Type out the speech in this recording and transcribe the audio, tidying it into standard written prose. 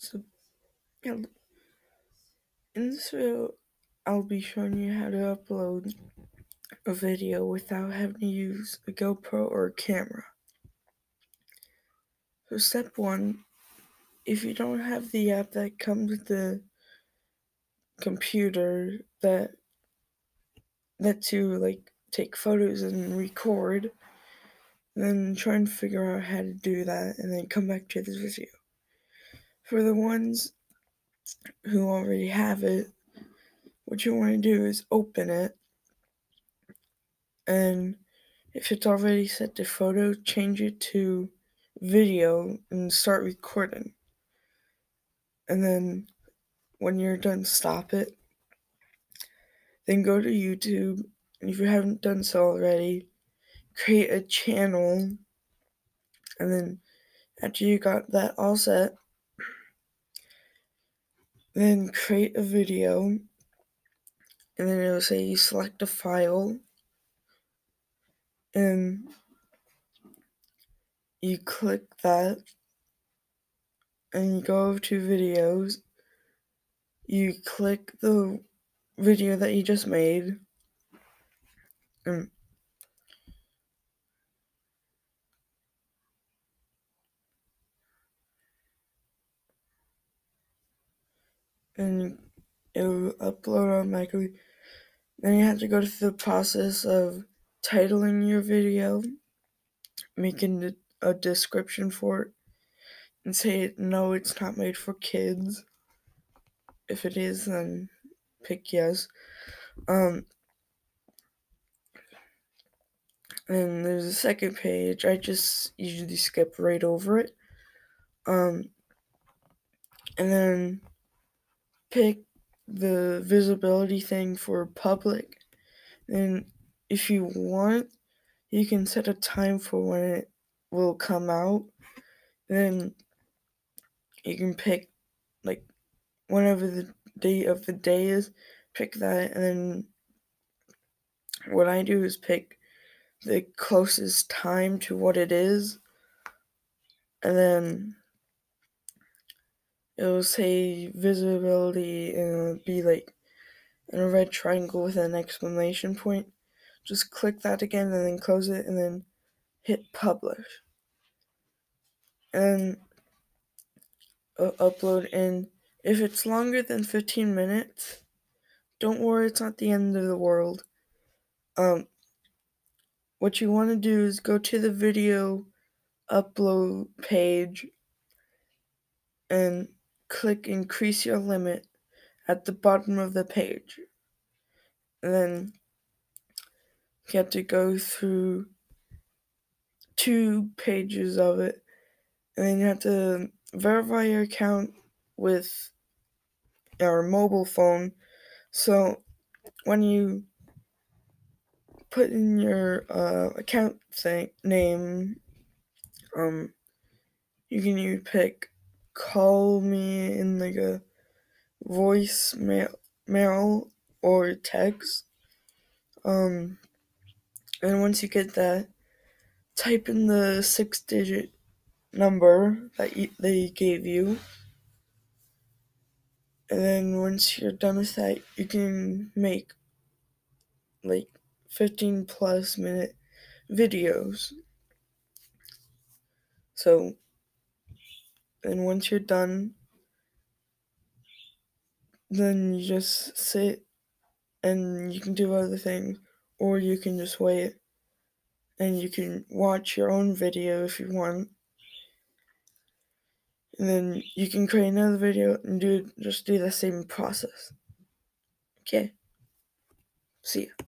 So, yeah, in this video, I'll be showing you how to upload a video without having to use a GoPro or a camera. So, step one, if you don't have the app that comes with the computer that lets you take photos and record, then try and figure out how to do that and then come back to this video. For the ones who already have it, what you want to do is open it, and if it's already set to photo, change it to video and start recording. And then when you're done, stop it. Then go to YouTube, and if you haven't done so already, create a channel. And then after you got that all set, then create a video, and then it'll say you select a file, and you click that, and you go over to videos, you click the video that you just made, and it will upload automatically. Then you have to go through the process of titling your video, making a description for it, and say no, it's not made for kids. If it is, then pick yes. And there's a second page. I just usually skip right over it. And then pick the visibility thing for public. And if you want, you can set a time for when it will come out. Then you can pick whenever the date of the day is, pick that, and then what I do is pick the closest time to what it is, and then it'll say visibility, and it'll be in a red triangle with an exclamation point. Just click that again and then close it and then hit publish. And upload, and if it's longer than 15 minutes, don't worry, it's not the end of the world. What you want to do is go to the video upload page and click increase your limit at the bottom of the page. And then you have to go through 2 pages of it, and then you have to verify your account with your mobile phone. So when you put in your account name, you can pick call me in a voice mail or text. And once you get that, type in the 6-digit number that they gave you. And then once you're done with that, you can make 15 plus minute videos. So, and once you're done, then you just sit and you can do other things, or you can just wait and you can watch your own video if you want. And then you can create another video and just do the same process. Okay. See ya.